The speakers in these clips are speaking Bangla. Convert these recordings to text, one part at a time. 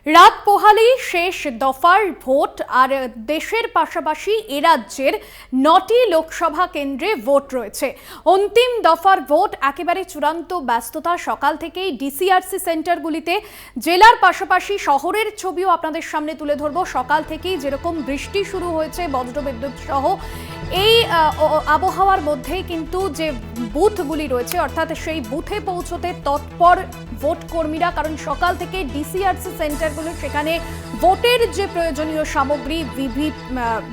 রাত পোহালেই শেষ দফার ভোট আর দেশের পাশাপাশি এ রাজ্যের ৯টি লোকসভা কেন্দ্রে ভোট রয়েছে। অন্তিম দফার ভোট একেবারে চূড়ান্ত ব্যস্ততা। সকাল থেকেই ডিসিআরসি সেন্টারগুলিতে জেলার পাশাপাশি শহরের ছবিও আপনাদের সামনে তুলে ধরব। সকাল থেকেই যেরকম বৃষ্টি শুরু হয়েছে, বজ্রবিদ্যুৎ সহ এই আবহাওয়ার মধ্যেই কিন্তু যে বুথগুলি রয়েছে অর্থাৎ সেই বুথে পৌঁছতে তৎপর ভোট কর্মীরা, কারণ সকাল থেকে ডিসিআরসি সেন্টারগুলো সেখানে ভোটের যে প্রয়োজনীয় সামগ্রী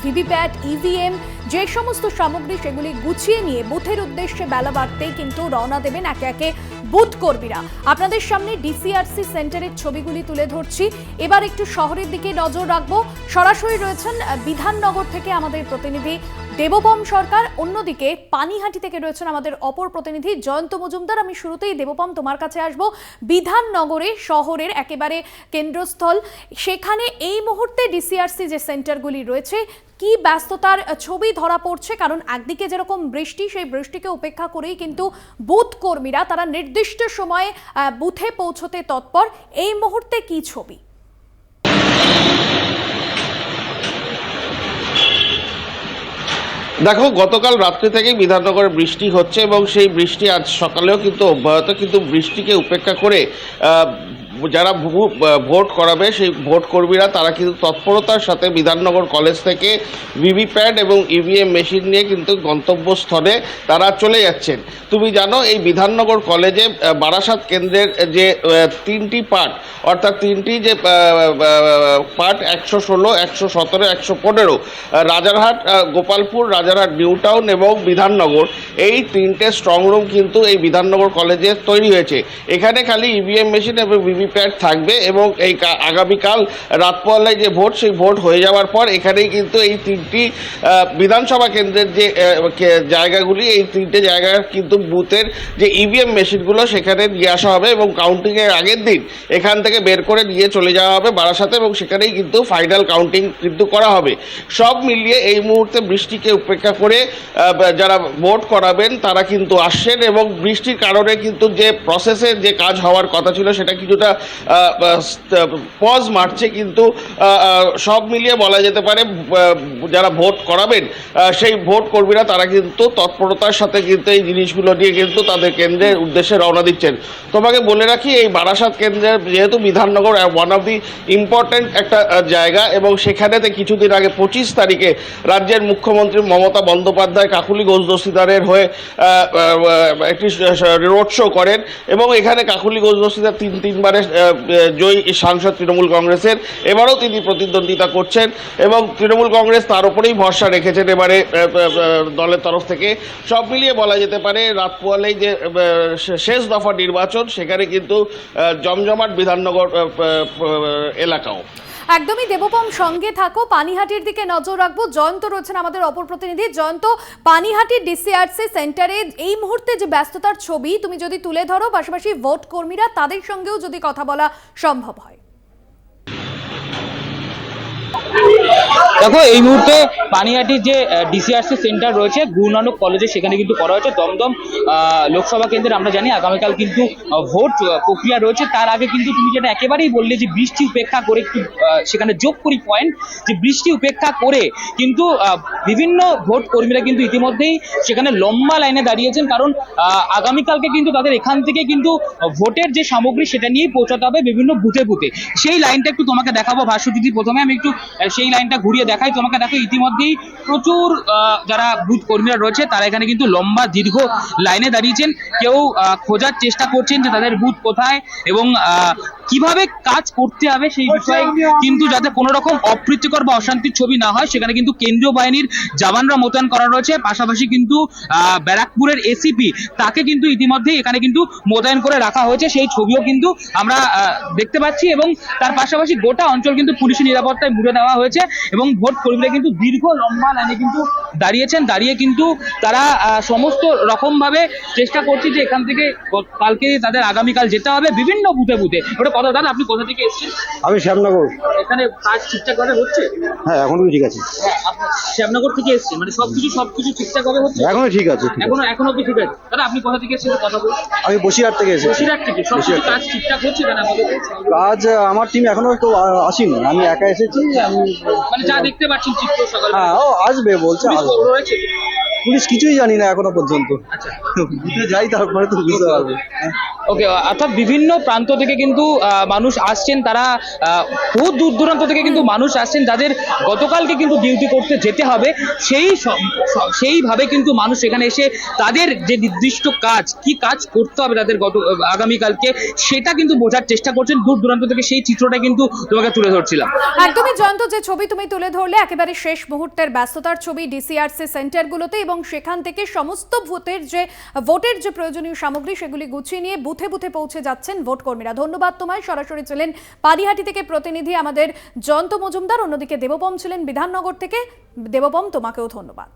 ভিভিপ্যাট, ইভিএম যে সমস্ত সামগ্রী সেগুলি গুছিয়ে নিয়ে বুথের উদ্দেশ্যে বেলা বাড়তেই কিন্তু রওনা দেবেন একে একে বুথ কর্মীরা। আপনাদের সামনে ডিসিআরসি সেন্টারের ছবিগুলি তুলে ধরছি। এবার একটু শহরের দিকে নজর রাখবো। সরাসরি রয়েছেন বিধাননগর থেকে আমাদের প্রতিনিধি দেবপম সরকার, অন্যদিকে পানিহাটি থেকে রয়েছেন আমাদের অপর প্রতিনিধি জয়ন্ত মজুমদার। আমি শুরুতেই দেবপম তোমার কাছে আসবো। বিধাননগরে শহরের একেবারে কেন্দ্রস্থল, সেখানে এই মুহূর্তে ডিসিআরসি যে সেন্টারগুলি রয়েছে কি ব্যস্ততার ছবি ধরা পড়ছে? কারণ একদিকে যেরকম বৃষ্টি, সেই বৃষ্টিকে উপেক্ষা করেই কিন্তু বুথ কর্মীরা তারা নির্দিষ্ট সময়ে বুথে পৌঁছতে তৎপর। এই মুহূর্তে কি ছবি? দেখো, গতকাল রাত্রি থেকেই বিধাননগরে বৃষ্টি হচ্ছে এবং সেই বৃষ্টি আজ সকালেও কিন্তু অব্যাহত। কিন্তু বৃষ্টিকে উপেক্ষা করে যারা ভোট করাবে সেই ভোট কর্মীরা তারা কিন্তু তৎপরতার সাথে বিধাননগর কলেজ থেকে ভিভিপ্যাট এবং ইভিএম মেশিন নিয়ে কিন্তু গন্তব্যস্থলে তারা চলে যাচ্ছেন। তুমি জানো, এই বিধাননগর কলেজে বারাসাত কেন্দ্রের যে তিনটি পার্ট, অর্থাৎ তিনটি যে part ১১৬, ১১৭, ১১৫, Rajarhat Gopalpur, Rajarhat new town এবং বিধাননগর, এই তিনটে স্ট্রং রুম কিন্তু এই বিধাননগর কলেজে তৈরি হয়েছে। এখানে খালি ইভিএম মেশিন এবং ভিভিপ্যাট থাকবে এবং এই আগামীকাল রাত পোহালায় যে ভোট, সেই ভোট হয়ে যাওয়ার পর এখানেই কিন্তু এই তিনটি বিধানসভা কেন্দ্রের যে জায়গাগুলি, এই তিনটে জায়গার কিন্তু বুথের যে ইভিএম মেশিনগুলো সেখানে নিয়ে আসা হবে এবং কাউন্টিংয়ের আগের দিন এখান থেকে বের করে নিয়ে চলে যাওয়া হবে বারাসাতে এবং সেখানেই কিন্তু ফাইনাল কাউন্টিং কিন্তু করা হবে। সব মিলিয়ে এই মুহূর্তে বৃষ্টিকে উপেক্ষা করে যারা ভোট করাবেন তারা কিন্তু আসছেন এবং বৃষ্টির কারণে কিন্তু যে প্রসেসের যে কাজ হওয়ার কথা ছিল সেটা কিছুটা পজ মারছে। কিন্তু সব মিলিয়ে বলা যেতে পারে যারা ভোট করাবেন সেই ভোট কর্মীরা তারা কিন্তু তৎপরতার সাথে কিন্তু এই জিনিসগুলো নিয়ে কিন্তু তাদের কেন্দ্রের উদ্দেশ্যে রওনা দিচ্ছেন। তোমাকে বলে রাখি, এই বারাসাত কেন্দ্রের যেহেতু Bidhannagar one of the important একটা জায়গা এবং সেখানেতে কিছুদিন আগে ২৫ তারিখে রাজ্যের মুখ্যমন্ত্রী মমতা বন্দ্যোপাধ্যায় কাকুলি ঘোষ দস্তিদারের হয়ে একটি রোড শো করেন এবং এখানে কাকুলি ঘোষ দস্তিদার তিনবারের জয়ী সাংসদ তৃণমূল কংগ্রেসের। এবারও তিনি প্রতিদ্বন্দ্বিতা করছেন এবং তৃণমূল কংগ্রেস তার উপরেই ভরসা রেখেছেন এবারে দলের তরফ থেকে। সব মিলিয়ে বলা যেতে পারে রাত পোহালেই যে শেষ দফা নির্বাচন, সেখানে কিন্তু জমজমাট বিধাননগর এলাকাও। একদমই দেবপম, সঙ্গে থাকো। পানিহাটির দিকে নজর রাখবো। জয়ন্ত রয়েছেন আমাদের অপর প্রতিনিধি। জয়ন্ত, পানিহাটির ডিসিআরসি সেন্টারে এই মুহূর্তে যে ব্যস্ততার ছবি তুমি যদি তুলে ধরো, পাশাপাশি ভোট কর্মীরা তাদের সঙ্গেও যদি কথা বলা সম্ভব হয়। দেখো, এই মুহূর্তে পানিহাটির যে ডিসিআরসি সেন্টার রয়েছে গুরু নানক কলেজে, সেখানে কিন্তু করা হয়েছে দমদম লোকসভা কেন্দ্রে। আমরা জানি আগামীকাল কিন্তু ভোট প্রক্রিয়া রয়েছে। তার আগে কিন্তু তুমি যেটা একেবারেই বললে যে বৃষ্টি উপেক্ষা করে, একটু সেখানে যোগ করি পয়েন্ট, যে বৃষ্টি উপেক্ষা করে কিন্তু বিভিন্ন ভোট কর্মীরা কিন্তু ইতিমধ্যেই সেখানে লম্বা লাইনে দাঁড়িয়েছেন, কারণ আগামীকালকে কিন্তু তাদের এখান থেকে কিন্তু ভোটের যে সামগ্রী সেটা নিয়েই পৌঁছাতে হবে বিভিন্ন বুথে বুথে। সেই লাইনটা একটু তোমাকে দেখাবো ভাস্বতীদি। প্রথমে আমি একটু সেই লাইনটা ঘুরিয়ে দেখাই তোমাকে। দেখো, ইতিমধ্যেই প্রচুর যারা বুথ কর্মীরা রয়েছে তারা এখানে কিন্তু লম্বা দীর্ঘ লাইনে দাঁড়িয়েছেন। কেউ খোঁজার চেষ্টা করছেন যে তাদের বুথ কোথায় এবং কিভাবে কাজ করতে হবে সেই বিষয়ে, কিন্তু যাতে কোনো রকম অপ্রীতিকর বা অশান্তির ছবি না হয় সেখানে কিন্তু কেন্দ্রীয় বাহিনীর জওয়ানরা মোতায়েন করা রয়েছে। পাশাপাশি কিন্তু ব্যারাকপুরের এসিপি তাকে কিন্তু ইতিমধ্যেই এখানে কিন্তু মোতায়েন করে রাখা হয়েছে, সেই ছবিও কিন্তু আমরা দেখতে পাচ্ছি। এবং তার পাশাপাশি গোটা অঞ্চল কিন্তু পুলিশি নিরাপত্তায় মুড়ে দেওয়া হয়েছে এবং ভোট কর্মীরা কিন্তু দীর্ঘ লম্বা লাইনে কিন্তু দাঁড়িয়েছেন। দাঁড়িয়ে কিন্তু তারা সমস্ত রকম ভাবে চেষ্টা করছে যে এখান থেকে কালকে তাদের আগামীকাল যেতে হবে বিভিন্ন বুথে বুথে। ওটা কথা দাদা, আপনি কোথা থেকে এসেছেন? আমি শ্যামনগর। এখানে কাজ ঠিকঠাক ভাবে হচ্ছে? হ্যাঁ, এখনো ঠিক আছে। আপনি শ্যামনগর থেকে এসেছেন, মানে সবকিছু ঠিকঠাক ভাবে হচ্ছে? এখনো ঠিক আছে, ঠিক আছে। এখনো অব্দি ঠিক আছে। দাদা আপনি কোথা থেকে এসেছেন কথা বলুন? আমি বসিরহাট থেকে এসেছি। বসিরহাট থেকে সবকিছু কাজ ঠিকঠাক হচ্ছে কেন আমাদের? কাজ আমার টিম এখনো একটু আসেনি, আমি একা এসেছি। আমি মানে যা দেখতে পাচ্ছেন চিত্র সকাল হ্যাঁ, ও আসবে বলছে, আসবে। রয়েছে। পুলিশ কিছুই জানি না এখনো পর্যন্ত। আচ্ছা, বুঝতে যাই তারপরে তো বুঝতে পারবো। ওকে, অর্থাৎ বিভিন্ন প্রান্ত থেকে কিন্তু মানুষ আসছেন, তারা বহু দূর দূরান্ত থেকে কিন্তু মানুষ আসছেন যাদের গতকালকে কিন্তু ডিউটি করতে যেতে হবে, সেইভাবে কিন্তু মানুষ এখানে এসে তাদের যে নির্দিষ্ট কি কাজ করতে হবে তাদের আগামীকালকে, সেটা কিন্তু বোঝার চেষ্টা করছেন দূর দূরান্ত থেকে। সেই চিত্রটা কিন্তু তোমাকে তুলে ধরছিলাম। একদমই জয়ন্ত, যে ছবি তুমি তুলে ধরলে একেবারে শেষ মুহূর্তের ব্যস্ততার ছবি ডিসিআরসি সেন্টারগুলোতে, এবং সেখান থেকে সমস্ত ভোটের যে প্রয়োজনীয় সামগ্রী সেগুলি গুছিয়ে নিয়ে বুথে বুথে পৌঁছে যাচ্ছেন ভোট কর্মীরা। ধন্যবাদ তোমায়। সরাসরি ছিলেন পানিহাটি থেকে প্রতিনিধি আমাদের জয়ন্ত মজুমদার, অন্যদিকে দেবপম ছিলেন বিধাননগর থেকে। দেবপম, তোমাকেও ধন্যবাদ।